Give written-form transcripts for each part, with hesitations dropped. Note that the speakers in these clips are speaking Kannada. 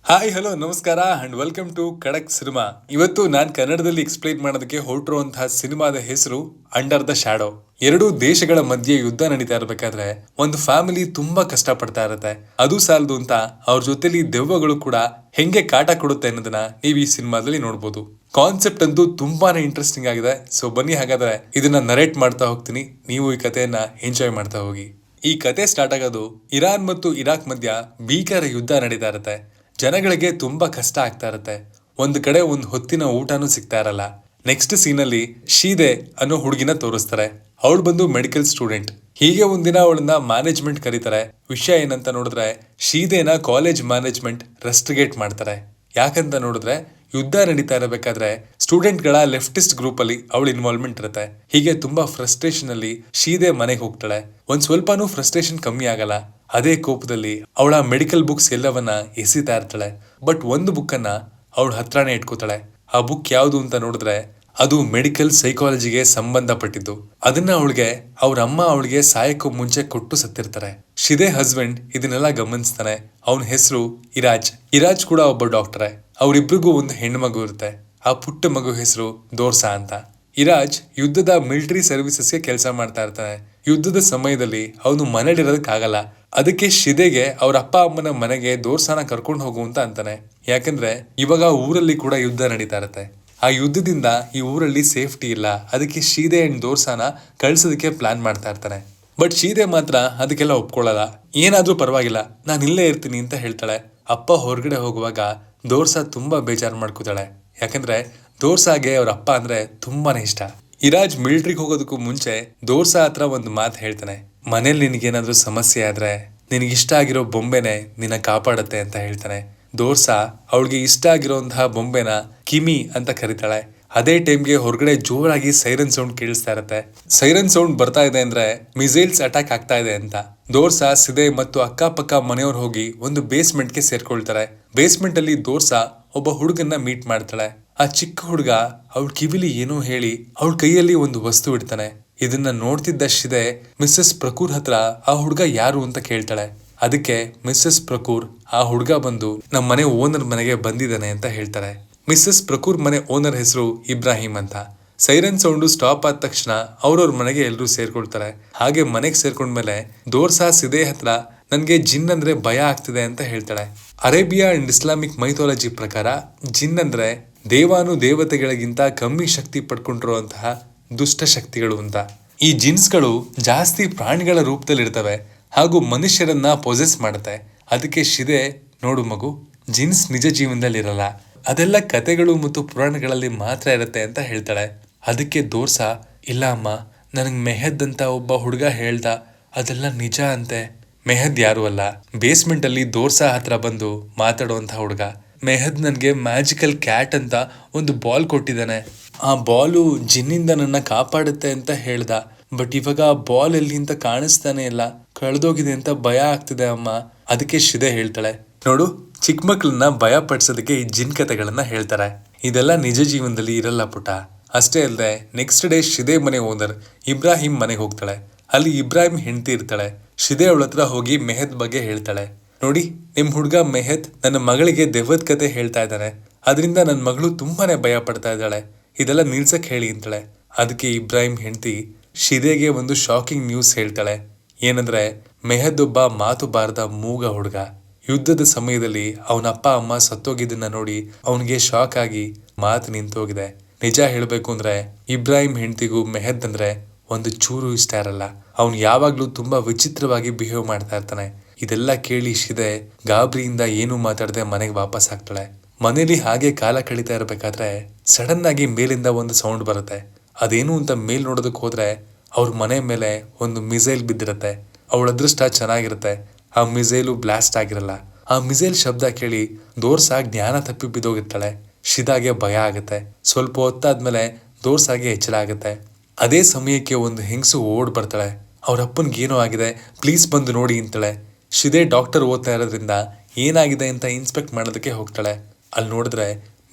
ಹಾಯ್ ಹಲೋ ನಮಸ್ಕಾರ ಅಂಡ್ ವೆಲ್ಕಮ್ ಟು ಖಡಕ್ ಸಿನಿಮಾ. ಇವತ್ತು ನಾನು ಕನ್ನಡದಲ್ಲಿ ಎಕ್ಸ್ಪ್ಲೈನ್ ಮಾಡೋದಕ್ಕೆ ಹೊರಟಿರುವಂತಹ ಸಿನಿಮಾದ ಹೆಸರು ಅಂಡರ್ ದ ಶಾಡೋ. ಎರಡು ದೇಶಗಳ ಮಧ್ಯೆ ಯುದ್ಧ ನಡೀತಾ ಇರಬೇಕಾದ್ರೆ ಒಂದು ಫ್ಯಾಮಿಲಿ ತುಂಬಾ ಕಷ್ಟ ಪಡ್ತಾ ಇರುತ್ತೆ. ಅದು ಸಾಲದು ಅಂತ ಅವ್ರ ಜೊತೆಲಿ ದೆವ್ವಗಳು ಕೂಡ ಹೆಂಗೆ ಕಾಟ ಕೊಡುತ್ತೆ ಅನ್ನೋದನ್ನ ನೀವು ಈ ಸಿನಿಮಾದಲ್ಲಿ ನೋಡ್ಬೋದು. ಕಾನ್ಸೆಪ್ಟ್ ಅಂತೂ ತುಂಬಾನೇ ಇಂಟ್ರೆಸ್ಟಿಂಗ್ ಆಗಿದೆ. ಸೊ ಬನ್ನಿ ಹಾಗಾದ್ರೆ ಇದನ್ನ ನರೇಟ್ ಮಾಡ್ತಾ ಹೋಗ್ತೀನಿ, ನೀವು ಈ ಕಥೆಯನ್ನ ಎಂಜಾಯ್ ಮಾಡ್ತಾ ಹೋಗಿ. ಈ ಕತೆ ಸ್ಟಾರ್ಟ್ ಆಗೋದು ಇರಾನ್ ಮತ್ತು ಇರಾಕ್ ಮಧ್ಯ ಭೀಕರ ಯುದ್ಧ ನಡೀತಾ ಇರುತ್ತೆ. ಜನಗಳಿಗೆ ತುಂಬಾ ಕಷ್ಟ ಆಗ್ತಾ ಇರುತ್ತೆ. ಒಂದ್ ಕಡೆ ಒಂದ್ ಹೊತ್ತಿನ ಊಟನೂ ಸಿಗ್ತಾ ಇರಲ್ಲ. ನೆಕ್ಸ್ಟ್ ಸೀನಲ್ಲಿ ಶೀದೆ ಅನ್ನೋ ಹುಡುಗಿನ ತೋರಿಸ್ತಾರೆ. ಅವಳು ಬಂದು ಮೆಡಿಕಲ್ ಸ್ಟೂಡೆಂಟ್. ಹೀಗೆ ಒಂದಿನ ಅವಳನ್ನ ಮ್ಯಾನೇಜ್ಮೆಂಟ್ ಕರೀತಾರೆ. ವಿಷಯ ಏನಂತ ನೋಡಿದ್ರೆ ಶೀದೇನ ಕಾಲೇಜ್ ಮ್ಯಾನೇಜ್ಮೆಂಟ್ ರೆಸ್ಟ್ರಿಗೇಟ್ ಮಾಡ್ತಾರೆ. ಯಾಕಂತ ನೋಡಿದ್ರೆ ಯುದ್ಧ ನಡೀತಾ ಇರಬೇಕಾದ್ರೆ ಸ್ಟೂಡೆಂಟ್ ಗಳ ಲೆಫ್ಟಿಸ್ಟ್ ಗ್ರೂಪ್ ಅಲ್ಲಿ ಅವಳ ಇನ್ವಾಲ್ವ್ಮೆಂಟ್ ಇರುತ್ತೆ. ಹೀಗೆ ತುಂಬಾ ಫ್ರಸ್ಟ್ರೇಷನ್ ಅಲ್ಲಿ ಶೀದೆ ಮನೆಗೆ ಹೋಗ್ತಾಳೆ. ಒಂದ್ ಸ್ವಲ್ಪನೂ ಫ್ರಸ್ಟ್ರೇಷನ್ ಕಮ್ಮಿ ಆಗಲ್ಲ. ಅದೇ ಕೋಪದಲ್ಲಿ ಅವಳ ಮೆಡಿಕಲ್ ಬುಕ್ಸ್ ಎಲ್ಲವನ್ನ ಎಸಿತಾ ಇರ್ತಾಳೆ. ಬಟ್ ಒಂದು ಬುಕ್ ಅನ್ನ ಅವಳ ಹತ್ರನೇ ಇಟ್ಕೋತಾಳೆ. ಆ ಬುಕ್ ಯಾವುದು ಅಂತ ನೋಡಿದ್ರೆ ಅದು ಮೆಡಿಕಲ್ ಸೈಕಾಲಜಿಗೆ ಸಂಬಂಧಪಟ್ಟಿದ್ದು. ಅದನ್ನ ಅವಳಿಗೆ ಅವ್ರ ಅಮ್ಮ ಅವಳಿಗೆ ಸಾಯಕ್ಕೂ ಮುಂಚೆ ಕೊಟ್ಟು ಸತ್ತಿರ್ತಾರೆ. ಶಿದೆ ಹಸ್ಬೆಂಡ್ ಇದನ್ನೆಲ್ಲ ಗಮನಿಸ್ತಾನೆ. ಅವನ ಹೆಸರು ಇರಾಜ್. ಇರಾಜ್ ಕೂಡ ಒಬ್ಬ ಡಾಕ್ಟರೇ. ಅವ್ರಿಬ್ರಿಗೂ ಒಂದು ಹೆಣ್ಣು ಮಗು ಇರುತ್ತೆ. ಆ ಪುಟ್ಟ ಮಗು ಹೆಸರು ದೋರ್ಸಾ ಅಂತ. ಇರಾಜ್ ಯುದ್ಧದ ಮಿಲಿಟರಿ ಸರ್ವಿಸಸ್ಗೆ ಕೆಲಸ ಮಾಡ್ತಾ ಇರ್ತಾನೆ. ಯುದ್ಧದ ಸಮಯದಲ್ಲಿ ಅವನು ಮನೇಲಿರೋದಕ್ಕಾಗಲ್ಲ. ಅದಕ್ಕೆ ಶಿದೆಗೆ ಅವ್ರ ಅಪ್ಪ ಅಮ್ಮನ ಮನೆಗೆ ದೋರ್ಸಾನ ಕರ್ಕೊಂಡು ಹೋಗು ಅಂತ ಅಂತಾನೆ. ಯಾಕಂದ್ರೆ ಇವಾಗ ಊರಲ್ಲಿ ಕೂಡ ಯುದ್ಧ ನಡೀತಾ ಇರತ್ತೆ. ಆ ಯುದ್ಧದಿಂದ ಈ ಊರಲ್ಲಿ ಸೇಫ್ಟಿ ಇಲ್ಲ. ಅದಕ್ಕೆ ಶೀದೆ ಅಂಡ್ ದೋರ್ಸಾನ ಕಳ್ಸೋದಕ್ಕೆ ಪ್ಲಾನ್ ಮಾಡ್ತಾ ಇರ್ತಾನೆ. ಬಟ್ ಶೀದೆ ಮಾತ್ರ ಅದಕ್ಕೆಲ್ಲ ಒಪ್ಕೊಳ್ಳಲ್ಲ. ಏನಾದ್ರೂ ಪರವಾಗಿಲ್ಲ, ನಾನು ಇಲ್ಲೇ ಇರ್ತೀನಿ ಅಂತ ಹೇಳ್ತಾಳೆ. ಅಪ್ಪ ಹೊರಗಡೆ ಹೋಗುವಾಗ ದೋರ್ಸಾ ತುಂಬಾ ಬೇಜಾರು ಮಾಡ್ಕೋತಾಳೆ. ಯಾಕಂದ್ರೆ ದೋರ್ಸಾಗೆ ಅವ್ರ ಅಪ್ಪ ಅಂದ್ರೆ ತುಂಬಾನೇ ಇಷ್ಟ. ಇರಾಜ್ ಮಿಲಿಟ್ರಿಗೆ ಹೋಗೋದಕ್ಕೂ ಮುಂಚೆ ದೋರ್ಸಾ ಹತ್ರ ಒಂದು ಮಾತು ಹೇಳ್ತಾನೆ. ಮನೇಲಿ ನಿನಗೇನಾದ್ರೂ ಸಮಸ್ಯೆ ಆದ್ರೆ ನಿನಗಿಷ್ಟ ಆಗಿರೋ ಬೊಂಬೆನೆ ನಿನ್ನ ಕಾಪಾಡತ್ತೆ ಅಂತ ಹೇಳ್ತಾನೆ. ದೋರ್ಸಾ ಅವಳಿಗೆ ಇಷ್ಟ ಆಗಿರೋಂತಹ ಬೊಂಬೆನ ಕಿಮಿ ಅಂತ ಕರೀತಾಳೆ. ಅದೇ ಟೈಮ್ಗೆ ಹೊರಗಡೆ ಜೋರಾಗಿ ಸೈರನ್ ಸೌಂಡ್ ಕೇಳಿಸ್ತಾ ಇರತ್ತೆ. ಸೈರನ್ ಸೌಂಡ್ ಬರ್ತಾ ಇದೆ ಅಂದ್ರೆ ಮಿಸೈಲ್ಸ್ ಅಟ್ಯಾಕ್ ಆಗ್ತಾ ಇದೆ ಅಂತ. ದೋರ್ಸಾ ಸಿದೆ ಮತ್ತು ಅಕ್ಕಪಕ್ಕ ಮನೆಯವ್ರು ಹೋಗಿ ಒಂದು ಬೇಸ್ಮೆಂಟ್ಗೆ ಸೇರ್ಕೊಳ್ತಾರೆ. ಬೇಸ್ಮೆಂಟ್ ಅಲ್ಲಿ ದೋರ್ಸಾ ಒಬ್ಬ ಹುಡುಗನ್ನ ಮೀಟ್ ಮಾಡ್ತಾಳೆ. ಆ ಚಿಕ್ಕ ಹುಡುಗ ಅವಳ ಕಿವಿಲಿ ಏನೋ ಹೇಳಿ ಅವಳ ಕೈಯಲ್ಲಿ ಒಂದು ವಸ್ತು ಇಡ್ತಾನೆ. ಇದನ್ನ ನೋಡ್ತಿದ್ದ ಶಿದೆ ಮಿಸ್ಸಸ್ ಪ್ರಕೂರ್ ಹತ್ರ ಆ ಹುಡುಗ ಯಾರು ಅಂತ ಕೇಳ್ತಾಳೆ. ಅದಕ್ಕೆ ಮಿಸ್ಸಸ್ ಪ್ರಕೂರ್ ಆ ಹುಡುಗ ಬಂದು ನಮ್ಮ ಮನೆ ಓನರ್ ಮನೆಗೆ ಬಂದಿದ್ದಾನೆ ಅಂತ ಹೇಳ್ತಾರೆ. ಮಿಸ್ಸಸ್ ಪ್ರಕೂರ್ ಮನೆ ಓನರ್ ಹೆಸರು ಇಬ್ರಾಹಿಂ ಅಂತ. ಸೈರನ್ ಸೌಂಡ್ ಸ್ಟಾಪ್ ಆದ ತಕ್ಷಣ ಅವ್ರವ್ರ ಮನೆಗೆ ಎಲ್ಲರೂ ಸೇರ್ಕೊಳ್ತಾರೆ. ಹಾಗೆ ಮನೆಗೆ ಸೇರ್ಕೊಂಡ್ಮೇಲೆ ದೋರ್ಸಾ ಸಿದೆ ಹತ್ರ ನನ್ಗೆ ಜಿನ್ ಅಂದ್ರೆ ಭಯ ಆಗ್ತಿದೆ ಅಂತ ಹೇಳ್ತಾಳೆ. ಅರೇಬಿಯಾ ಅಂಡ್ ಇಸ್ಲಾಮಿಕ್ ಮೈಥಾಲಜಿ ಪ್ರಕಾರ ಜಿನ್ ಅಂದ್ರೆ ದೇವಾನು ದೇವತೆಗಳಿಗಿಂತ ಕಮ್ಮಿ ಶಕ್ತಿ ಪಡ್ಕೊಂಡಿರುವಂತಹ ದುಷ್ಟ ಶಕ್ತಿಗಳು ಅಂತ. ಈ ಜಿನ್ಸ್ಗಳು ಜಾಸ್ತಿ ಪ್ರಾಣಿಗಳ ರೂಪದಲ್ಲಿ ಇರ್ತವೆ ಹಾಗೂ ಮನುಷ್ಯರನ್ನ ಪೊಸೆಸ್ ಮಾಡುತ್ತೆ. ಅದಕ್ಕೆ ಶಿದೆ ನೋಡು ಮಗು, ಜಿನ್ಸ್ ನಿಜ ಜೀವನದಲ್ಲಿ ಇರಲ್ಲ, ಅದೆಲ್ಲ ಕತೆಗಳು ಮತ್ತು ಪುರಾಣಗಳಲ್ಲಿ ಮಾತ್ರ ಇರುತ್ತೆ ಅಂತ ಹೇಳ್ತಾಳೆ. ಅದಕ್ಕೆ ದೋರ್ಸಾ ಇಲ್ಲ ಅಮ್ಮ, ನನಗ್ ಮೆಹದ್ ಅಂತ ಒಬ್ಬ ಹುಡುಗ ಹೇಳ್ದ, ಅದೆಲ್ಲ ನಿಜ ಅಂತೆ. ಮೆಹದ್ ಯಾರು ಅಲ್ಲ, ಬೇಸ್ಮೆಂಟ್ ಅಲ್ಲಿ ದೋರ್ಸಾ ಹತ್ರ ಬಂದು ಮಾತಾಡುವಂತ ಹುಡುಗ. ಮೆಹದ್ ನನ್ಗೆ ಮ್ಯಾಜಿಕಲ್ ಕ್ಯಾಟ್ ಅಂತ ಒಂದು ಬಾಲ್ ಕೊಟ್ಟಿದ್ದಾನೆ. ಆ ಬಾಲು ಜಿನ್ನಿಂದ ನನ್ನ ಕಾಪಾಡುತ್ತೆ ಅಂತ ಹೇಳ್ದ. ಬಟ್ ಇವಾಗ ಆ ಬಾಲ್ ಎಲ್ಲಿ ಅಂತ ಕಾಣಿಸ್ತಾನೆ ಇಲ್ಲ, ಕಳೆದೋಗಿದೆ ಅಂತ ಭಯ ಆಗ್ತಿದೆ ಅಮ್ಮ. ಅದಕ್ಕೆ ಶಿದೆ ಹೇಳ್ತಾಳೆ, ನೋಡು, ಚಿಕ್ಕ ಮಕ್ಳನ್ನ ಭಯ ಪಡಿಸೋದಕ್ಕೆ ಈ ಜಿನ್ ಕತೆಗಳನ್ನ ಹೇಳ್ತಾರೆ. ಇದೆಲ್ಲ ನಿಜ ಜೀವನದಲ್ಲಿ ಇರಲ್ಲ ಪುಟ. ಅಷ್ಟೇ ಅಲ್ಲದೆ ನೆಕ್ಸ್ಟ್ ಡೇ ಶಿದೆ ಮನೆ ಓನರ್ ಇಬ್ರಾಹಿಂ ಮನೆಗೆ ಹೋಗ್ತಾಳೆ. ಅಲ್ಲಿ ಇಬ್ರಾಹಿಂ ಹೆಂಡತಿ ಇರ್ತಾಳೆ. ಶಿದೆ ಅವಳ ಹತ್ರ ಹೋಗಿ ಮೆಹದ್ ಬಗ್ಗೆ ಹೇಳ್ತಾಳೆ. ನೋಡಿ, ನಿಮ್ ಹುಡ್ಗ ಮೆಹದ್ ನನ್ನ ಮಗಳಿಗೆ ದೆವ್ವದ ಕತೆ ಹೇಳ್ತಾ ಇದ್ದಾನೆ. ಅದರಿಂದ ನನ್ನ ಮಗಳು ತುಂಬಾನೇ ಭಯ ಪಡ್ತಾ ಇದ್ದಾಳೆ. ಇದೆಲ್ಲ ನಿಲ್ಸಕ್ ಹೇಳಿ ಅಂತಾಳೆ. ಅದಕ್ಕೆ ಇಬ್ರಾಹಿಂ ಹೆಂಡತಿ ಶಿದೆಗೆ ಒಂದು ಶಾಕಿಂಗ್ ನ್ಯೂಸ್ ಹೇಳ್ತಾಳೆ. ಏನಂದ್ರೆ ಮೆಹದ್ ಒಬ್ಬ ಮಾತು ಬಾರದ ಮೂಗ ಹುಡುಗ. ಯುದ್ಧದ ಸಮಯದಲ್ಲಿ ಅವನ ಅಪ್ಪ ಅಮ್ಮ ಸತ್ತೋಗಿದ್ದನ್ನ ನೋಡಿ ಅವನಿಗೆ ಶಾಕ್ ಆಗಿ ಮಾತು ನಿಂತೋಗಿದೆ. ನಿಜ ಹೇಳ್ಬೇಕು ಅಂದ್ರೆ ಇಬ್ರಾಹಿಂ ಹೆಂಡತಿಗೂ ಮೆಹದ್ ಅಂದ್ರೆ ಒಂದು ಚೂರು ಇಷ್ಟ ಇರಲ್ಲ. ಅವನು ಯಾವಾಗ್ಲೂ ತುಂಬಾ ವಿಚಿತ್ರವಾಗಿ ಬಿಹೇವ್ ಮಾಡ್ತಾ ಇರ್ತಾನೆ. ಇದೆಲ್ಲ ಕೇಳಿ ಶಿದೆ ಗಾಬರಿಯಿಂದ ಏನು ಮಾತಾಡದೆ ಮನೆಗೆ ವಾಪಸ್ ಆಗ್ತಾಳೆ. ಮನೇಲಿ ಹಾಗೆ ಕಾಲ ಕಳೀತಾ ಇರ್ಬೇಕಾದ್ರೆ ಸಡನ್ ಆಗಿ ಮೇಲಿಂದ ಒಂದು ಸೌಂಡ್ ಬರುತ್ತೆ. ಅದೇನು ಅಂತ ಮೇಲ್ ನೋಡೋದಕ್ಕೆ ಹೋದ್ರೆ ಅವ್ರ ಮನೆ ಮೇಲೆ ಒಂದು ಮಿಸೈಲ್ ಬಿದ್ದಿರತ್ತೆ. ಅವಳ ಅದೃಷ್ಟ ಚೆನ್ನಾಗಿರುತ್ತೆ. ಆ ಮಿಸೈಲು ಬ್ಲಾಸ್ಟ್ ಆಗಿರಲ್ಲ. ಆ ಮಿಸೈಲ್ ಶಬ್ದ ಕೇಳಿ ದೋರ್ಸಾ ಜ್ಞಾನ ತಪ್ಪಿ ಬಿದ್ದೋಗಿರ್ತಾಳೆ. ಶಿದಾಗೆ ಭಯ ಆಗುತ್ತೆ. ಸ್ವಲ್ಪ ಹೊತ್ತಾದ್ಮೇಲೆ ದೋರ್ಸಾಗೆ ಎಚ್ಚರ ಆಗುತ್ತೆ. ಅದೇ ಸಮಯಕ್ಕೆ ಒಂದು ಹೆಂಗಸು ಓಡ್ ಬರ್ತಾಳೆ. ಅವ್ರ ಅಪ್ಪನ್ಗೆ ಏನೋ ಆಗಿದೆ, ಪ್ಲೀಸ್ ಬಂದು ನೋಡಿ ಅಂತಾಳೆ. ಶಿದೆ ಡಾಕ್ಟರ್ ಓದ್ತಾ ಇರೋದ್ರಿಂದ ಏನಾಗಿದೆ ಅಂತ ಇನ್ಸ್ಪೆಕ್ಟ್ ಮಾಡೋದಕ್ಕೆ ಹೋಗ್ತಾಳೆ. ಅಲ್ಲಿ ನೋಡಿದ್ರೆ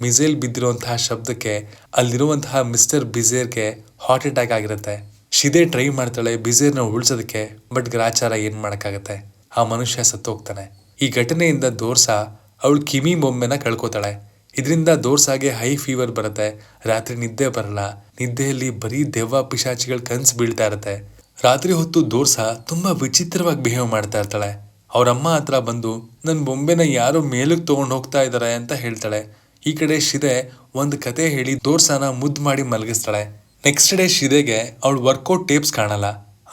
ಮಿಸೈಲ್ ಬಿದ್ದಿರುವಂತಹ ಶಬ್ದಕ್ಕೆ ಅಲ್ಲಿರುವಂತಹ ಮಿಸ್ಟರ್ ಬಿಜೇರ್ಗೆ ಹಾರ್ಟ್ ಅಟ್ಯಾಕ್ ಆಗಿರುತ್ತೆ. ಶಿದೆ ಟ್ರೈ ಮಾಡ್ತಾಳೆ ಬಿಜೇರ್ನ ಉಳಿಸೋದಕ್ಕೆ. ಬಟ್ ಗ್ರಾಚಾರ ಏನ್ ಮಾಡಕ್ಕಾಗತ್ತೆ, ಆ ಮನುಷ್ಯ ಸತ್ತೋಗ್ತಾನೆ. ಈ ಘಟನೆಯಿಂದ ದೋರ್ಸಾ ಅವಳು ಕಿಮಿ ಬೊಂಬೆನ ಕಳ್ಕೊತಾಳೆ. ಇದರಿಂದ ದೋರ್ಸಾಗೆ ಹೈ ಫೀವರ್ ಬರುತ್ತೆ, ರಾತ್ರಿ ನಿದ್ದೆ ಬರಲ್ಲ, ನಿದ್ದೆಯಲ್ಲಿ ಬರೀ ದೆವ್ವ ಪಿಶಾಚಿಗಳ ಕನ್ಸು ಬೀಳ್ತಾ ಇರುತ್ತೆ. ರಾತ್ರಿ ಹೊತ್ತು ದೋರ್ಸಾ ತುಂಬಾ ವಿಚಿತ್ರವಾಗಿ ಬಿಹೇವ್ ಮಾಡ್ತಾ ಇರ್ತಾಳೆ. ಅವ್ರಮ್ಮ ಹತ್ರ ಬಂದು ನನ್ನ ಬೊಂಬೆನ ಯಾರೋ ಮೇಲಕ್ಕೆ ತಗೊಂಡು ಹೋಗ್ತಾ ಇದ್ದಾರೆ ಅಂತ ಹೇಳ್ತಾಳೆ. ಈ ಕಡೆ ಶಿದೆ ಒಂದು ಕತೆ ಹೇಳಿ ದೋರ್ಸಾನ ಮುದ್ದು ಮಾಡಿ ಮಲಗಿಸ್ತಾಳೆ. ನೆಕ್ಸ್ಟ್ ಡೇ ಶಿದೆಗೆ ಅವಳು ವರ್ಕೌಟ್ ಟೇಪ್ಸ್ ಕಾಣಲ್ಲ.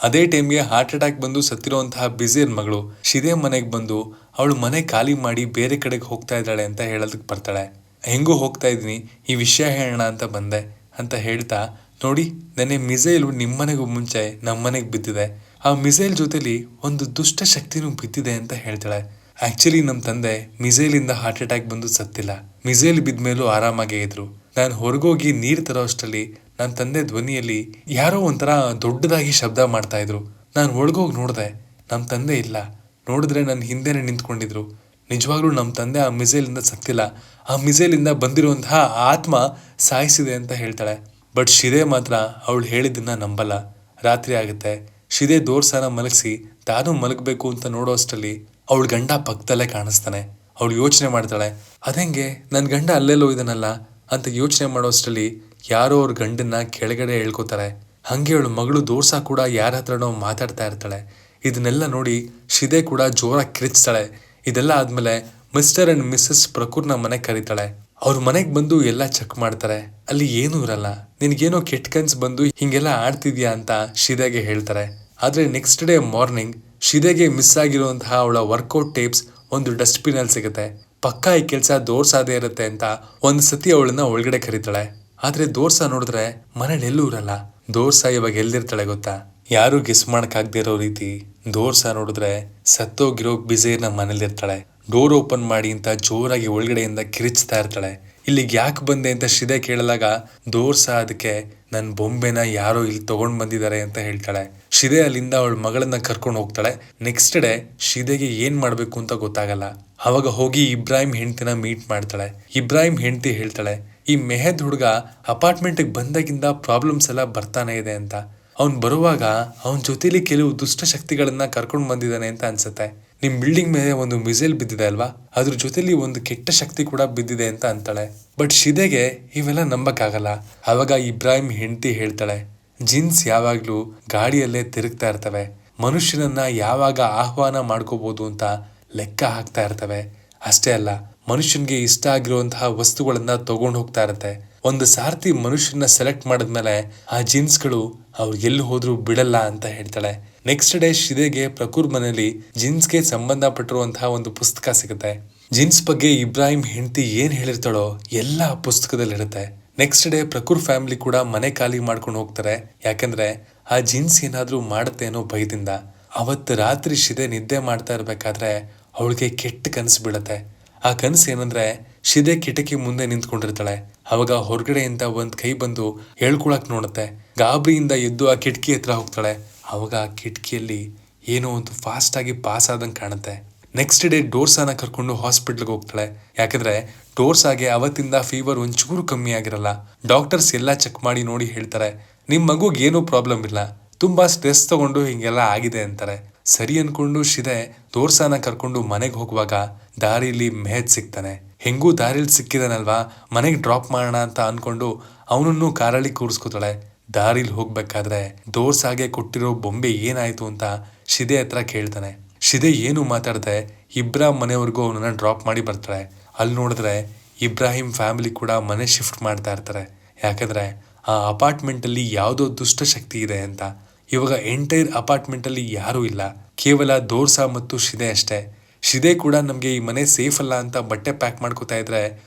ಅದೇ ಟೈಮ್ಗೆ ಹಾರ್ಟ್ ಅಟ್ಯಾಕ್ ಬಂದು ಸತ್ತಿರುವಂತಹ ಬಿಸಿರ್ ಮಗಳು ಶಿದೆ ಮನೆಗೆ ಬಂದು ಅವಳು ಮನೆ ಖಾಲಿ ಮಾಡಿ ಬೇರೆ ಕಡೆಗೆ ಹೋಗ್ತಾ ಇದ್ದಾಳೆ ಅಂತ ಹೇಳೋದಕ್ಕೆ ಬರ್ತಾಳೆ. ಹೆಂಗೂ ಹೋಗ್ತಾ ಇದ್ದೀನಿ, ಈ ವಿಷಯ ಹೇಳೋಣ ಅಂತ ಬಂದೆ ಅಂತ ಹೇಳ್ತಾ, ನೋಡಿ ನೆನ್ನೆ ಮಿಸೈಲು ನಿಮ್ಮನೆಗೂ ಮುಂಚೆ ನಮ್ಮನೆಗೆ ಬಿದ್ದಿದೆ, ಆ ಮಿಸೈಲ್ ಜೊತೆಲಿ ಒಂದು ದುಷ್ಟ ಶಕ್ತಿನೂ ಬಿದ್ದಿದೆ ಅಂತ ಹೇಳ್ತಾಳೆ. ಆಕ್ಚುಲಿ ನಮ್ಮ ತಂದೆ ಮಿಸೈಲಿಂದ ಹಾರ್ಟ್ ಅಟ್ಯಾಕ್ ಬಂದು ಸತ್ತಿಲ್ಲ, ಮಿಸೈಲ್ ಬಿದ್ದ ಮೇಲೂ ಆರಾಮಾಗೇ ಇದ್ರು. ನಾನು ಹೊರಗೋಗಿ ನೀರು ತರೋ ಅಷ್ಟರಲ್ಲಿ ನನ್ನ ತಂದೆ ಧ್ವನಿಯಲ್ಲಿ ಯಾರೋ ಒಂಥರ ದೊಡ್ಡದಾಗಿ ಶಬ್ದ ಮಾಡ್ತಾ ಇದ್ರು. ನಾನು ಒಳಗೋಗಿ ನೋಡಿದೆ, ನಮ್ಮ ತಂದೆ ಇಲ್ಲ. ನೋಡಿದ್ರೆ ನನ್ನ ಹಿಂದೆನೆ ನಿಂತ್ಕೊಂಡಿದ್ರು. ನಿಜವಾಗ್ಲೂ ನಮ್ಮ ತಂದೆ ಆ ಮಿಸೈಲಿಂದ ಸತ್ತಿಲ್ಲ, ಆ ಮಿಸೈಲಿಂದ ಬಂದಿರುವಂತಹ ಆತ್ಮ ಸಾಯಿಸಿದೆ ಅಂತ ಹೇಳ್ತಾಳೆ. ಬಟ್ ಶಿದೆ ಮಾತ್ರ ಅವಳು ಹೇಳಿದ್ದನ್ನ ನಂಬಲ್ಲ. ರಾತ್ರಿ ಆಗುತ್ತೆ. ಶಿದೆ ದೋರ್ಸಾನ ಮಲಗಿಸಿ ತಾನು ಮಲಗಬೇಕು ಅಂತ ನೋಡೋ ಅಷ್ಟರಲ್ಲಿ ಅವಳ ಗಂಡ ಪಕ್ಕದಲ್ಲೇ ಕಾಣಿಸ್ತಾನೆ. ಅವಳು ಯೋಚನೆ ಮಾಡ್ತಾಳೆ, ಅದಂಗೆ ನನ್ನ ಗಂಡ ಅಲ್ಲೆಲ್ಲೋ ಇದನ್ನಲ್ಲ ಅಂತ ಯೋಚನೆ ಮಾಡೋ ಅಷ್ಟರಲ್ಲಿ ಯಾರೋ ಅವ್ರ ಗಂಡನ್ನ ಕೆಳಗಡೆ ಹೇಳ್ಕೊತಾರೆ. ಹಂಗೆ ಅವಳು ಮಗಳು ದೋರ್ಸಾ ಕೂಡ ಯಾರ ಹತ್ರನೋ ಮಾತಾಡ್ತಾ ಇರ್ತಾಳೆ. ಇದನ್ನೆಲ್ಲ ನೋಡಿ ಶಿದೆ ಕೂಡ ಜೋರಾಗಿ ಕಿರಿಚ್ತಾಳೆ. ಇದೆಲ್ಲ ಆದ್ಮೇಲೆ ಮಿಸ್ಟರ್ ಅಂಡ್ ಮಿಸ್ಸಸ್ ಪ್ರಕುರ್ನ ಮನೆಗೆ ಕರೀತಾಳೆ. ಅವ್ರ ಮನೆಗೆ ಬಂದು ಎಲ್ಲ ಚೆಕ್ ಮಾಡ್ತಾರೆ. ಅಲ್ಲಿ ಏನೂ ಇರಲ್ಲ. ನಿನ್ಗೇನೋ ಕೆಟ್ಟ ಕನ್ಸು ಬಂದು ಹಿಂಗೆಲ್ಲ ಆಡ್ತಿದ್ಯಾ ಅಂತ ಶಿದೆಗೆ ಹೇಳ್ತಾರೆ. ಆದ್ರೆ ನೆಕ್ಸ್ಟ್ ಡೇ ಮಾರ್ನಿಂಗ್ ಶಿದೆಗೆ ಮಿಸ್ ಆಗಿರುವಂತಹ ಅವಳ ವರ್ಕೌಟ್ ಟೇಪ್ಸ್ ಒಂದು ಡಸ್ಟ್ಬಿನ್ ಅಲ್ಲಿ ಸಿಗುತ್ತೆ. ಪಕ್ಕ ಈ ಕೆಲಸ ದೋರ್ಸಾದೇ ಇರುತ್ತೆ ಅಂತ ಒಂದ್ ಸತಿ ಅವಳನ್ನ ಒಳಗಡೆ ಕರೀತಾಳೆ. ಆದ್ರೆ ದೋರ್ಸಾ ನೋಡಿದ್ರೆ ಮನೇಲಿ ಎಲ್ಲೂ ಇರಲ್ಲ. ದೋರ್ಸಾ ಇವಾಗ ಎಲ್ಲಿರ್ತಾಳೆ ಗೊತ್ತಾ? ಯಾರು ಗೆಸ್ ಮಾಡಕ್ಕಾಗದೇ ಇರೋ ರೀತಿ ದೋರ್ಸಾ ನೋಡಿದ್ರೆ ಸತ್ತೋಗಿರೋ ಬಿಜೇರ್ನ ಮನೇಲಿರ್ತಾಳೆ. ಡೋರ್ ಓಪನ್ ಮಾಡಿ ಅಂತ ಜೋರಾಗಿ ಒಳಗಡೆಯಿಂದ ಕಿರಿಚ್ತಾ ಇರ್ತಾಳೆ. ಇಲ್ಲಿಗೆ ಯಾಕೆ ಬಂದೆ ಅಂತ ಶಿದೆ ಕೇಳಲಾಗ ದೋರ್ಸಾ ಅದಕ್ಕೆ ನನ್ನ ಬೊಂಬೆನ ಯಾರೋ ಇಲ್ಲಿ ತಗೊಂಡ್ ಬಂದಿದ್ದಾರೆ ಅಂತ ಹೇಳ್ತಾಳೆ. ಶಿದೆ ಅಲ್ಲಿಂದ ಅವಳ ಮಗಳನ್ನ ಕರ್ಕೊಂಡು ಹೋಗ್ತಾಳೆ. ನೆಕ್ಸ್ಟ್ ಡೇ ಶಿದೆಗೆ ಏನ್ ಮಾಡ್ಬೇಕು ಅಂತ ಗೊತ್ತಾಗಲ್ಲ. ಅವಾಗ ಹೋಗಿ ಇಬ್ರಾಹಿಂ ಹೆಂಡತಿನ ಮೀಟ್ ಮಾಡ್ತಾಳೆ. ಇಬ್ರಾಹಿಂ ಹೆಂಡತಿ ಹೇಳ್ತಾಳೆ, ಈ ಮೆಹದ್ ಹುಡುಗ ಅಪಾರ್ಟ್ಮೆಂಟ್ಗೆ ಬಂದಾಗಿಂದ ಪ್ರಾಬ್ಲಮ್ಸ್ ಎಲ್ಲ ಬರ್ತಾನೆ ಇದೆ ಅಂತ. ಅವ್ನ್ ಬರುವಾಗ ಅವನ ಜೊತೆಲಿ ಕೆಲವು ದುಷ್ಟ ಶಕ್ತಿಗಳನ್ನ ಕರ್ಕೊಂಡು ಬಂದಿದ್ದಾನೆ ಅಂತ ಅನ್ಸುತ್ತೆ. ನಿಮ್ ಬಿಲ್ಡಿಂಗ್ ಮೇಲೆ ಒಂದು ಮಿಸೈಲ್ ಬಿದ್ದಿದೆ ಅಲ್ವಾ, ಅದ್ರ ಜೊತೆಲಿ ಒಂದು ಕೆಟ್ಟ ಶಕ್ತಿ ಕೂಡ ಬಿದ್ದಿದೆ ಅಂತ ಅಂತಾಳೆ. ಬಟ್ ಶಿದೆಗೆ ಇವೆಲ್ಲ ನಂಬಕ್ಕಾಗಲ್ಲ. ಅವಾಗ ಇಬ್ರಾಹಿಂ ಹೆಂಡತಿ ಹೇಳ್ತಾಳೆ, ಜಿನ್ಸ್ ಯಾವಾಗ್ಲೂ ಗಾಡಿಯಲ್ಲೇ ತಿರುಗ್ತಾ ಇರ್ತವೆ, ಮನುಷ್ಯನನ್ನ ಯಾವಾಗ ಆಹ್ವಾನ ಮಾಡ್ಕೋಬಹುದು ಅಂತ ಲೆಕ್ಕ ಹಾಕ್ತಾ ಇರ್ತವೆ. ಅಷ್ಟೇ ಅಲ್ಲ, ಮನುಷ್ಯನ್ಗೆ ಇಷ್ಟ ಆಗಿರುವಂತಹ ವಸ್ತುಗಳನ್ನ ತಗೊಂಡು ಹೋಗ್ತಾ ಇರತ್ತೆ. ಒಂದು ಸಾರ್ತಿ ಮನುಷ್ಯನ ಸೆಲೆಕ್ಟ್ ಮಾಡಿದ್ಮೇಲೆ ಆ ಜಿನ್ಸ್ಗಳು ಅವ್ರು ಎಲ್ಲಿ ಹೋದ್ರು ಬಿಡಲ್ಲ ಅಂತ ಹೇಳ್ತಾಳೆ. ನೆಕ್ಸ್ಟ್ ಡೇ ಶಿದೆಗೆ ಪ್ರಕುರ್ ಮನೇಲಿ ಜಿನ್ಸ್ಗೆ ಸಂಬಂಧಪಟ್ಟಿರುವಂತಹ ಒಂದು ಪುಸ್ತಕ ಸಿಗುತ್ತೆ. ಜಿನ್ಸ್ ಬಗ್ಗೆ ಇಬ್ರಾಹಿಂ ಹೆಂಡತಿ ಏನ್ ಹೇಳಿರ್ತಾಳೋ ಎಲ್ಲ ಪುಸ್ತಕದಲ್ಲಿರುತ್ತೆ. ನೆಕ್ಸ್ಟ್ ಡೇ ಪ್ರಕುರ್ ಫ್ಯಾಮಿಲಿ ಕೂಡ ಮನೆ ಖಾಲಿ ಮಾಡ್ಕೊಂಡು ಹೋಗ್ತಾರೆ. ಯಾಕಂದ್ರೆ ಆ ಜಿನ್ಸ್ ಏನಾದ್ರೂ ಮಾಡುತ್ತೆ ಅನ್ನೋ ಭಯದಿಂದ. ಅವತ್ತು ರಾತ್ರಿ ಶಿದೆ ನಿದ್ದೆ ಮಾಡ್ತಾ ಇರ್ಬೇಕಾದ್ರೆ ಅವಳಿಗೆ ಕೆಟ್ಟ ಕನಸು ಬೀಳತ್ತೆ. ಆ ಕನಸು ಏನಂದ್ರೆ ಶಿದೆ ಕಿಟಕಿ ಮುಂದೆ ನಿಂತ್ಕೊಂಡಿರ್ತಾಳೆ. ಅವಾಗ ಹೊರಗಡೆಯಿಂದ ಒಂದ್ ಕೈ ಬಂದು ಹೇಳ್ಕೊಳಕ್ ನೋಡುತ್ತೆ. ಗಾಬರಿಯಿಂದ ಎದ್ದು ಆ ಕಿಟಕಿ ಹತ್ರ ಹೋಗ್ತಾಳೆ. ಅವಾಗ ಆ ಕಿಟಕಿಯಲ್ಲಿ ಏನೋ ಒಂದು ಫಾಸ್ಟ್ ಆಗಿ ಪಾಸ್ ಆದಂಗೆ ಕಾಣುತ್ತೆ. ನೆಕ್ಸ್ಟ್ ಡೇ ಡೋರ್ಸಾನ ಕರ್ಕೊಂಡು ಹಾಸ್ಪಿಟ್ಲ್ಗೆ ಹೋಗ್ತಾಳೆ. ಯಾಕಂದ್ರೆ ಡೋರ್ಸಾಗೆ ಅವತ್ತಿಂದ ಫೀವರ್ ಒಂಚೂರು ಕಮ್ಮಿ ಆಗಿರಲ್ಲ. ಡಾಕ್ಟರ್ಸ್ ಎಲ್ಲ ಚೆಕ್ ಮಾಡಿ ನೋಡಿ ಹೇಳ್ತಾರೆ, ನಿಮ್ ಮಗುಗೆ ಏನೂ ಪ್ರಾಬ್ಲಮ್ ಇಲ್ಲ, ತುಂಬಾ ಸ್ಟ್ರೆಸ್ ತಗೊಂಡು ಹಿಂಗೆಲ್ಲ ಆಗಿದೆ ಅಂತಾರೆ. ಸರಿ ಅನ್ಕೊಂಡು ಶಿದೆ ಡೋರ್ಸಾನ ಕರ್ಕೊಂಡು ಮನೆಗೆ ಹೋಗುವಾಗ ದಾರಿಲಿ ಮೆಹದ್ ಸಿಗ್ತಾನೆ. ಹೆಂಗೂ ದಾರಿಲಿ ಸಿಕ್ಕಿದಾನಲ್ವಾ, ಮನೆಗೆ ಡ್ರಾಪ್ ಮಾಡೋಣ ಅಂತ ಅನ್ಕೊಂಡು ಅವನನ್ನು ಕಾರಲ್ಲಿ ಕೂರಿಸ್ಕೊತಾಳೆ. ದಾರಿಲಿ ಹೋಗ್ಬೇಕಾದ್ರೆ ದೋರ್ಸಾಗೆ ಕೊಟ್ಟಿರೋ ಬೊಂಬೆ ಏನಾಯ್ತು ಅಂತ ಶಿದೆ ಹತ್ರ ಕೇಳ್ತಾನೆ. ಶಿದೆ ಏನು ಮಾತಾಡದೆ ಇಬ್ರಾಹಿಂ ಮನೆವರೆಗೂ ಅವನನ್ನ ಡ್ರಾಪ್ ಮಾಡಿ ಬರ್ತಾಳೆ. ಅಲ್ಲಿ ನೋಡಿದ್ರೆ ಇಬ್ರಾಹಿಂ ಫ್ಯಾಮಿಲಿ ಕೂಡ ಮನೆ ಶಿಫ್ಟ್ ಮಾಡ್ತಾ ಇರ್ತಾರೆ. ಯಾಕಂದ್ರೆ ಆ ಅಪಾರ್ಟ್ಮೆಂಟ್ ಅಲ್ಲಿ ಯಾವುದೋ ದುಷ್ಟ ಶಕ್ತಿ ಇದೆ ಅಂತ. ಇವಾಗ ಎಂಟೈರ್ ಅಪಾರ್ಟ್ಮೆಂಟ್ ಅಲ್ಲಿ ಯಾರೂ ಇಲ್ಲ, ಕೇವಲ ದೋರ್ಸಾ ಮತ್ತು ಶಿದೆ ಅಷ್ಟೇ. ಶಿದೆ ಕೂಡ ನಮ್ಗೆ ಈ ಮನೆ ಸೇಫ್ ಅಲ್ಲ ಅಂತ ಬಟ್ಟೆ ಪ್ಯಾಕ್ ಮಾಡ್ಕೋತಾ ಇದ್ರೆ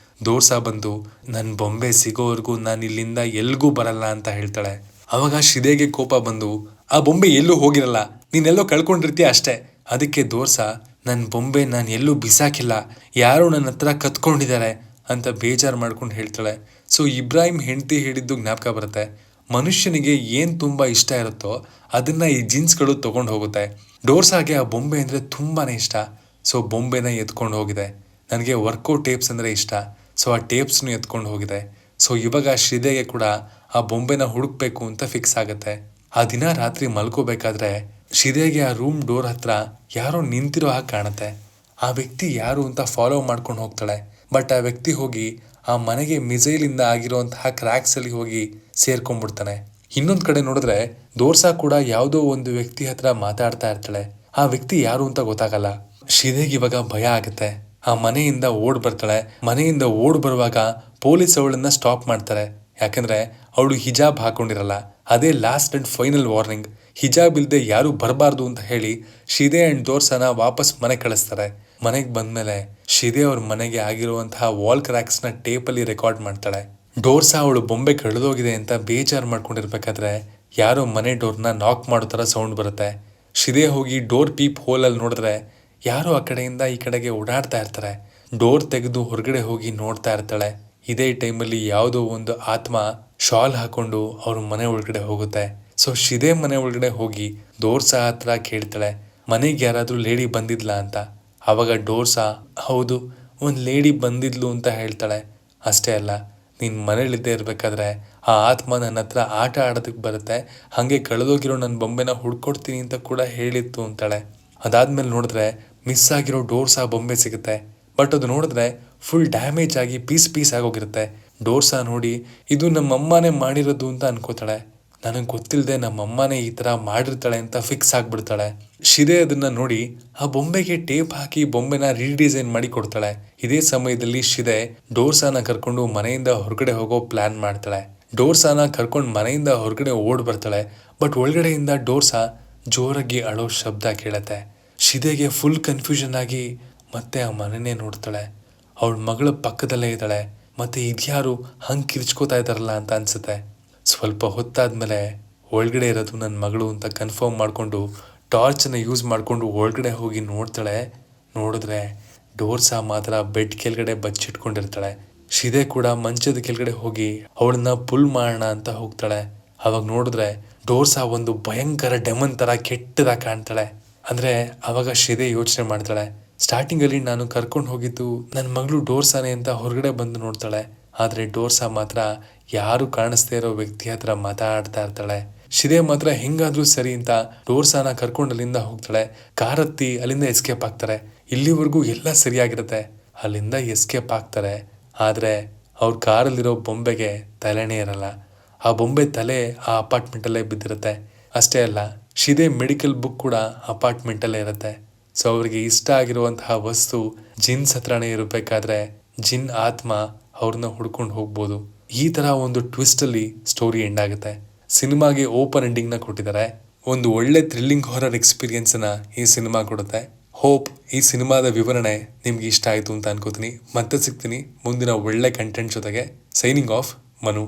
ದೋರ್ಸಾ ಬಂದು ನನ್ ಬೊಂಬೆ ಸಿಗೋವರೆಗೂ ನಾನು ಇಲ್ಲಿಂದ ಎಲ್ಗೂ ಬರಲ್ಲ ಅಂತ ಹೇಳ್ತಾಳೆ. ಅವಾಗ ಶಿದೆಗೆ ಕೋಪ ಬಂದು, ಆ ಬೊಂಬೆ ಎಲ್ಲೂ ಹೋಗಿರಲ್ಲ, ನೀನೆಲ್ಲೋ ಕಳ್ಕೊಂಡಿರ್ತೀಯ ಅಷ್ಟೇ. ಅದಕ್ಕೆ ದೋರ್ಸಾ ನನ್ ಬೊಂಬೆ ನಾನು ಎಲ್ಲೂ ಬಿಸಾಕಿಲ್ಲ, ಯಾರೋ ನನ್ನ ಹತ್ರ ಕತ್ಕೊಂಡಿದ್ದಾರೆ ಅಂತ ಬೇಜಾರು ಮಾಡ್ಕೊಂಡು ಹೇಳ್ತಾಳೆ. ಸೊ ಇಬ್ರಾಹಿಂ ಹೆಂಡತಿ ಹೇಳಿದ್ದು ಜ್ಞಾಪಕ ಬರುತ್ತೆ. ಮನುಷ್ಯನಿಗೆ ಏನ್ ತುಂಬಾ ಇಷ್ಟ ಇರುತ್ತೋ ಅದನ್ನ ಈ ಜೀನ್ಸ್ಗಳು ತಗೊಂಡು ಹೋಗುತ್ತೆ. ಡೋರ್ಸಾಗೆ ಆ ಬೊಂಬೆ ಅಂದ್ರೆ ತುಂಬಾನೇ ಇಷ್ಟ. ಸೊ ಬೊಂಬೆನ ಎತ್ಕೊಂಡು ಹೋಗಿದೆ. ನನಗೆ ವರ್ಕೌಟ್ ಟೇಪ್ಸ್ ಅಂದ್ರೆ ಇಷ್ಟ. ಸೊ ಆ ಟೇಪ್ಸ್ನು ಎತ್ಕೊಂಡು ಹೋಗಿದೆ. ಸೊ ಇವಾಗ ಶಿದೆಗೆ ಕೂಡ ಆ ಬೊಂಬೆನ ಹುಡುಕ್ಬೇಕು ಅಂತ ಫಿಕ್ಸ್ ಆಗುತ್ತೆ. ಆ ದಿನ ರಾತ್ರಿ ಮಲ್ಕೋಬೇಕಾದ್ರೆ ಶಿದೆಗೆ ಆ ರೂಮ್ ಡೋರ್ ಹತ್ರ ಯಾರೋ ನಿಂತಿರೋ ಹಾಗೆ ಕಾಣುತ್ತೆ. ಆ ವ್ಯಕ್ತಿ ಯಾರು ಅಂತ ಫಾಲೋ ಮಾಡ್ಕೊಂಡು ಹೋಗ್ತಾಳೆ. ಬಟ್ ಆ ವ್ಯಕ್ತಿ ಹೋಗಿ ಆ ಮನೆಗೆ ಮಿಸೈಲ್ ಇಂದ ಆಗಿರುವಂತಹ ಕ್ರ್ಯಾಕ್ಸ್ ಅಲ್ಲಿ ಹೋಗಿ ಸೇರ್ಕೊಂಡ್ಬಿಡ್ತಾನೆ. ಇನ್ನೊಂದ್ ಕಡೆ ನೋಡಿದ್ರೆ ದೋರ್ಸಾ ಕೂಡ ಯಾವುದೋ ಒಂದು ವ್ಯಕ್ತಿ ಹತ್ರ ಮಾತಾಡ್ತಾ ಇರ್ತಾಳೆ. ಆ ವ್ಯಕ್ತಿ ಯಾರು ಅಂತ ಗೊತ್ತಾಗಲ್ಲ. ಶಿದೆಗೆ ಇವಾಗ ಭಯ ಆಗುತ್ತೆ. ಆ ಮನೆಯಿಂದ ಓಡ್ ಬರ್ತಾಳೆ. ಮನೆಯಿಂದ ಓಡ್ ಬರುವಾಗ ಪೊಲೀಸ್ ಅವಳನ್ನ ಸ್ಟಾಪ್ ಮಾಡ್ತಾರೆ. ಯಾಕಂದ್ರೆ ಅವಳು ಹಿಜಾಬ್ ಹಾಕೊಂಡಿರಲ್ಲ. ಅದೇ ಲಾಸ್ಟ್ ಅಂಡ್ ಫೈನಲ್ ವಾರ್ನಿಂಗ್. ಹಿಜಾಬ್ ಇಲ್ದೆ ಯಾರು ಬರಬಾರ್ದು ಅಂತ ಹೇಳಿ ಶಿದೆ ಅಂಡ್ ದೋರ್ಸಾನ ವಾಪಸ್ ಮನೆ ಕಳಿಸ್ತಾರೆ. ಮನೆಗೆ ಬಂದ್ಮೇಲೆ ಶಿದೆ ಅವ್ರ ಮನೆಗೆ ಆಗಿರುವಂತಹ ವಾಲ್ ಕ್ರ್ಯಾಕ್ಸ್ ನ ಟೇಪ್ ಅಲ್ಲಿ ರೆಕಾರ್ಡ್ ಮಾಡ್ತಾಳೆ. ಡೋರ್ಸಾ ಅವಳು ಬೊಂಬೆ ಕಳೆದೋಗಿದೆ ಅಂತ ಬೇಜಾರು ಮಾಡ್ಕೊಂಡಿರ್ಬೇಕಾದ್ರೆ ಯಾರೋ ಮನೆ ಡೋರ್ನ ನಾಕ್ ಮಾಡೋ ತರ ಸೌಂಡ್ ಬರುತ್ತೆ. ಶಿದೆ ಹೋಗಿ ಡೋರ್ ಪೀಪ್ ಹೋಲ್ ಅಲ್ಲಿ ನೋಡಿದ್ರೆ ಯಾರೋ ಆ ಕಡೆಯಿಂದ ಈ ಕಡೆಗೆ ಓಡಾಡ್ತಾ ಇರ್ತಾರೆ. ಡೋರ್ ತೆಗೆದು ಹೊರಗಡೆ ಹೋಗಿ ನೋಡ್ತಾ ಇರ್ತಾಳೆ. ಇದೇ ಟೈಮಲ್ಲಿ ಯಾವುದೋ ಒಂದು ಆತ್ಮ ಶಾಲ್ ಹಾಕೊಂಡು ಅವ್ರ ಮನೆ ಒಳಗಡೆ ಹೋಗುತ್ತೆ. ಸೊ ಶಿದೆ ಮನೆ ಒಳಗಡೆ ಹೋಗಿ ಡೋರ್ಸಾ ಹತ್ರ ಕೇಳ್ತಾಳೆ, ಮನೆಗೆ ಯಾರಾದ್ರೂ ಲೇಡಿ ಬಂದಿದ್ಲಾ ಅಂತ. ಅವಾಗ ಡೋರ್ಸಾ ಹೌದು, ಒಂದು ಲೇಡಿ ಬಂದಿದ್ಲು ಅಂತ ಹೇಳ್ತಾಳೆ. ಅಷ್ಟೇ ಅಲ್ಲ, ನೀನ್ ಮನೇಲಿದ್ದೇ ಇರ್ಬೇಕಾದ್ರೆ ಆ ಆತ್ಮ ನನ್ನ ಹತ್ರ ಆಟ ಆಡೋದಕ್ಕೆ ಬರುತ್ತೆ, ಹಾಗೆ ಕಳೆದೋಗಿರೋ ನನ್ನ ಬೊಂಬೆನ ಹುಡ್ಕೊಡ್ತೀನಿ ಅಂತ ಕೂಡ ಹೇಳಿತ್ತು ಅಂತಾಳೆ. ಅದಾದ್ಮೇಲೆ ನೋಡಿದ್ರೆ ಮಿಸ್ ಆಗಿರೋ ಡೋರ್ಸಾ ಬೊಂಬೆ ಸಿಗುತ್ತೆ. ಬಟ್ ಅದು ನೋಡಿದ್ರೆ ಫುಲ್ ಡ್ಯಾಮೇಜ್ ಆಗಿ ಪೀಸ್ ಪೀಸ್ ಆಗೋಗಿರುತ್ತೆ. ಡೋರ್ಸಾ ನೋಡಿ ಇದು ನಮ್ಮಮ್ಮನೇ ಮಾಡಿರೋದು ಅಂತ ಅನ್ಕೋತಾಳೆ. ನನಗೆ ಗೊತ್ತಿಲ್ಲದೆ ನಮ್ಮಮ್ಮನೇ ಈ ತರ ಮಾಡಿರ್ತಾಳೆ ಅಂತ ಫಿಕ್ಸ್ ಆಗ್ಬಿಡ್ತಾಳೆ. ಶಿದೆ ಅದನ್ನ ನೋಡಿ ಆ ಬೊಂಬೆಗೆ ಟೇಪ್ ಹಾಕಿ ಬೊಂಬೆನ ರೀಡಿಸೈನ್ ಮಾಡಿ ಕೊಡ್ತಾಳೆ. ಇದೇ ಸಮಯದಲ್ಲಿ ಶಿದೆ ಡೋರ್ಸಾನ ಕರ್ಕೊಂಡು ಮನೆಯಿಂದ ಹೊರಗಡೆ ಹೋಗೋ ಪ್ಲಾನ್ ಮಾಡ್ತಾಳೆ. ಡೋರ್ಸಾನ ಕರ್ಕೊಂಡು ಮನೆಯಿಂದ ಹೊರಗಡೆ ಓಡ್ ಬರ್ತಾಳೆ. ಬಟ್ ಒಳಗಡೆಯಿಂದ ಡೋರ್ಸಾ ಜೋರಾಗಿ ಅಳೋ ಶಬ್ದ ಕೇಳತ್ತೆ. ಶಿದೆಗೆ ಫುಲ್ ಕನ್ಫ್ಯೂಷನ್ ಆಗಿ ಮತ್ತೆ ಆ ಮನೆನೇ ನೋಡ್ತಾಳೆ. ಅವಳ ಮಗಳ ಪಕ್ಕದಲ್ಲೇ ಇದ್ದಾಳೆ. ಮತ್ತೆ ಇದ್ಯಾರು ಹಂಗೆ ಕಿರ್ಚ್ಕೋತಾ ಇದ್ದಾರಲ್ಲ ಅಂತ ಅನ್ಸುತ್ತೆ. ಸ್ವಲ್ಪ ಹೊತ್ತಾದ್ಮೇಲೆ ಒಳಗಡೆ ಇರೋದು ನನ್ನ ಮಗಳು ಅಂತ ಕನ್ಫರ್ಮ್ ಮಾಡಿಕೊಂಡು ಟಾರ್ಚನ್ನ ಯೂಸ್ ಮಾಡಿಕೊಂಡು ಒಳಗಡೆ ಹೋಗಿ ನೋಡ್ತಾಳೆ. ನೋಡಿದ್ರೆ ಡೋರ್ಸಾ ಮಾತ್ರ ಬೆಡ್ ಕೆಳಗಡೆ ಬಚ್ಚಿಟ್ಕೊಂಡಿರ್ತಾಳೆ. ಶಿದೆ ಕೂಡ ಮಂಚದ ಕೆಳಗಡೆ ಹೋಗಿ ಅವಳನ್ನ ಪುಲ್ ಮಾಡೋಣ ಅಂತ ಹೋಗ್ತಾಳೆ. ಅವಾಗ ನೋಡಿದ್ರೆ ಡೋರ್ಸಾ ಒಂದು ಭಯಂಕರ ಡೆಮನ್ ತರ ಕೆಟ್ಟದಾಗ ಕಾಣ್ತಾಳೆ. ಅಂದ್ರೆ ಅವಾಗ ಶಿದೆ ಯೋಚನೆ ಮಾಡ್ತಾಳೆ, ಸ್ಟಾರ್ಟಿಂಗ್ ಅಲ್ಲಿ ನಾನು ಕರ್ಕೊಂಡು ಹೋಗಿದ್ದು ನನ್ನ ಮಗಳು ಡೋರ್ಸಾನೆ ಅಂತ ಹೊರಗಡೆ ಬಂದು ನೋಡ್ತಾಳೆ. ಆದ್ರೆ ಡೋರ್ಸಾ ಮಾತ್ರ ಯಾರು ಕಾಣಿಸ್ತಾ ಇರೋ ವ್ಯಕ್ತಿ ಹತ್ರ ಮಾತಾಡ್ತಾ ಇರ್ತಾಳೆ. ಶಿದೆ ಮಾತ್ರ ಹೆಂಗಾದ್ರೂ ಸರಿ ಅಂತ ಡೋರ್ಸಾನ ಕರ್ಕೊಂಡು ಅಲ್ಲಿಂದ ಹೋಗ್ತಾಳೆ. ಕಾರ್ ಹತ್ತಿ ಅಲ್ಲಿಂದ ಎಸ್ಕೇಪ್ ಆಗ್ತಾರೆ. ಇಲ್ಲಿವರೆಗೂ ಎಲ್ಲ ಸರಿಯಾಗಿರುತ್ತೆ. ಅಲ್ಲಿಂದ ಎಸ್ಕೇಪ್ ಆಗ್ತಾರೆ. ಆದ್ರೆ ಅವ್ರ ಕಾರಲ್ಲಿರೋ ಬೊಂಬೆಗೆ ತಲೆನೇ ಇರಲ್ಲ. ಆ ಬೊಂಬೆ ತಲೆ ಆ ಅಪಾರ್ಟ್ಮೆಂಟ್ ಅಲ್ಲೇ ಬಿದ್ದಿರುತ್ತೆ. ಅಷ್ಟೇ ಅಲ್ಲ, ಶಿದೆ ಮೆಡಿಕಲ್ ಬುಕ್ ಕೂಡ ಅಪಾರ್ಟ್ಮೆಂಟ್ ಅಲ್ಲೇ ಇರುತ್ತೆ. ಸೊ ಅವ್ರಿಗೆ ಇಷ್ಟ ಆಗಿರುವಂತಹ ವಸ್ತು ಜಿನ್ಸ್ ಹತ್ರನೇ ಇರಬೇಕಾದ್ರೆ ಜಿನ್ ಆತ್ಮ ಅವ್ರನ್ನ ಹುಡ್ಕೊಂಡು ಹೋಗ್ಬೋದು. ಈ ತರ ಒಂದು ಟ್ವಿಸ್ಟ್ ಅಲ್ಲಿ ಸ್ಟೋರಿ ಎಂಡ್ ಆಗುತ್ತೆ. ಸಿನಿಮಾಗೆ ಓಪನ್ ಎಂಡಿಂಗ್ ನ ಕೊಟ್ಟಿದ್ದಾರೆ. ಒಂದು ಒಳ್ಳೆ ಥ್ರಿಲ್ಲಿಂಗ್ ಹಾರರ್ ಎಕ್ಸ್ಪೀರಿಯನ್ಸ್ ನ ಈ ಸಿನಿಮಾ ಕೊಡುತ್ತೆ. ಹೋಪ್ ಈ ಸಿನಿಮಾದ ವಿವರಣೆ ನಿಮ್ಗೆ ಇಷ್ಟ ಆಯ್ತು ಅಂತ ಅನ್ಕೋತೀನಿ. ಮತ್ತೆ ಸಿಗ್ತೀನಿ ಮುಂದಿನ ಒಳ್ಳೆ ಕಂಟೆಂಟ್ ಜೊತೆಗೆ. Signing off, Manu.